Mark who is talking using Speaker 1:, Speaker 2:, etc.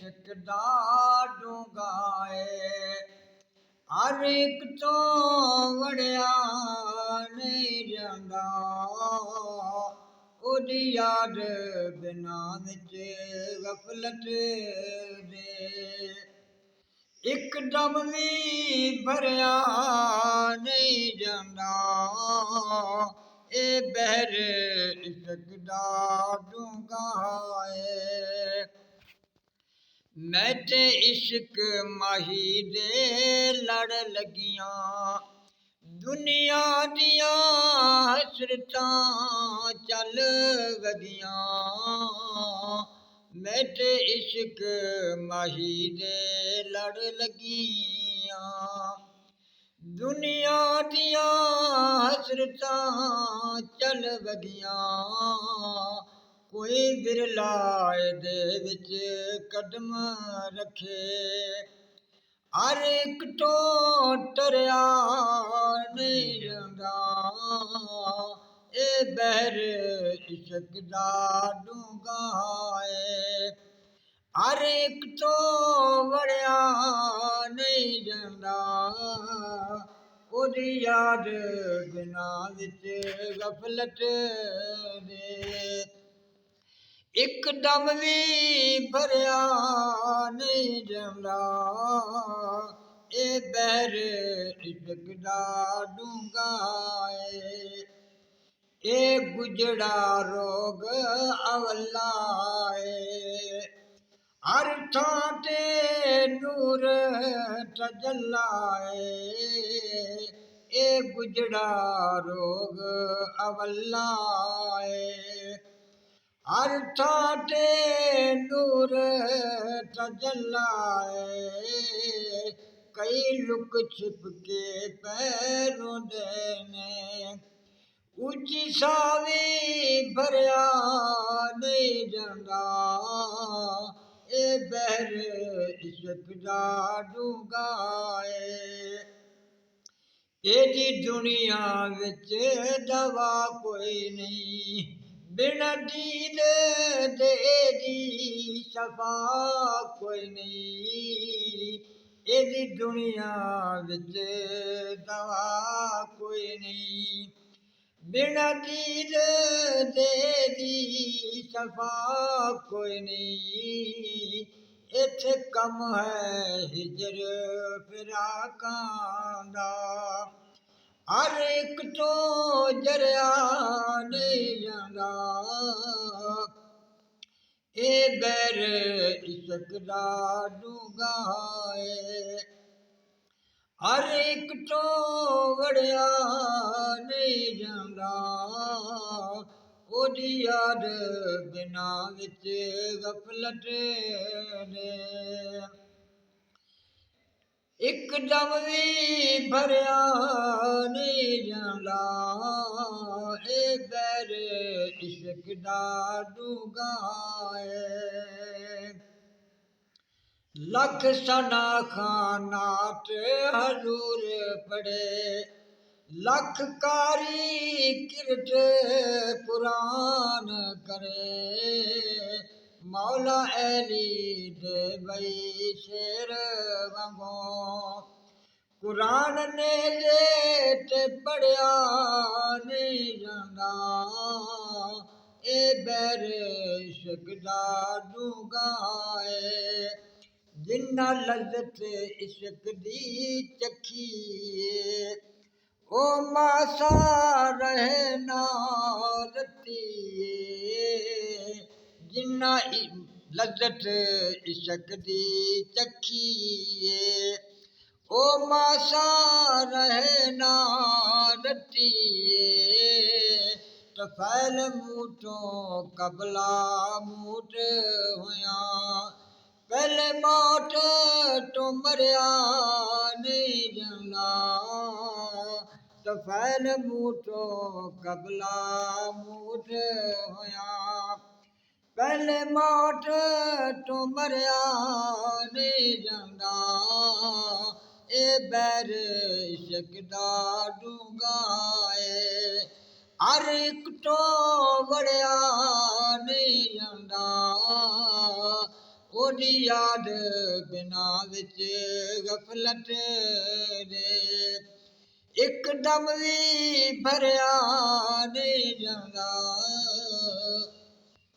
Speaker 1: इश्क दा डूंगा है। हर एक तो वड़िया नहीं जांदा, ओदी याद बिना विच गफलत दे। एकदम भी भरिया नहीं जांदा, ए बहर इश्क दा डूंगा है। मैं ते इश्क माही दे लड़ लगियां, दुनिया दियां हसरतां चल वगियां। मैं ते इश्क माही दे लड़ लगियां, दुनिया दियां हसरतां चल वगियां। कोई बिरला दे विच कदम रखे, हर एक तो टरिया नहीं जांदा, ए बहर इश्क दा डूंगा है। हर एक तो वड़िया नहीं जांदा, ओदी याद बिना विच गफलत दे। एकदम भी भरिया नहीं जांदा, ए बहर इश्क दा डूंगा है। ए गुजड़ा रोग अवला है, हर थां ते नूर तजल्ला है। ए गुजड़ा रोग अवला है, हर थां ते नूर तजल्ला है। कई लुक छिप के पैरों देने, ऊंची सावी भरिया नहीं जांदा, ए बहर इश्क दा डूंगा है। एदी दुनिया विच दवा कोई नहीं, बिना दीद दे दी शफा कोई नहीं। एदी दुनिया विच दवा कोई नहीं, बिना दीद दे दी शफा कोई नहीं। इत्थे कम है हिजर फिराकां दा, हर एक तो जरिया नहीं जांदा, ए बहर इश्क दा डूंगा है। हर एक तो वड़िया नहीं जांदा, ओदी याद बिना विच गफलत दे। एकदम भी भरिया नहीं जांदा, ए बहर इश्क दा डूंगा है। लख सना खानात हजूर पढ़े, लख कारी किरत कुरान करे। मौला अली दे बई शेर वंगो, कुरान ने लेट पढ़िया नहीं जांदा, ए बहर इश्क दा डूंगा है। जिन्ना लज़्ज़त इश्क दी चखी, ओ मासा रहे ना रती। जिन्ना लज़्ज़त इश्क दी चखी, ओ मासा रहे ना रती। तफैल मूठों कबला मूठ हुया, पहले मौत तो मरिया नहीं जांदा। तफैल मूठों कबला मूठ हुया, पहले मौत तो मरिया नहीं जांदा, ए बहर इश्क दा डूंगा है। हर एक तो वड़िया नहीं जांदा, ਉਹਦੀ ਯਾਦ ਬਿਨਾਂ ਵਿੱਚ ਗਫਲਤ ਦੇ ਇੱਕਦਮ ਵੀ ਭਰਿਆ ਨਹੀਂ ਜਾਂਦਾ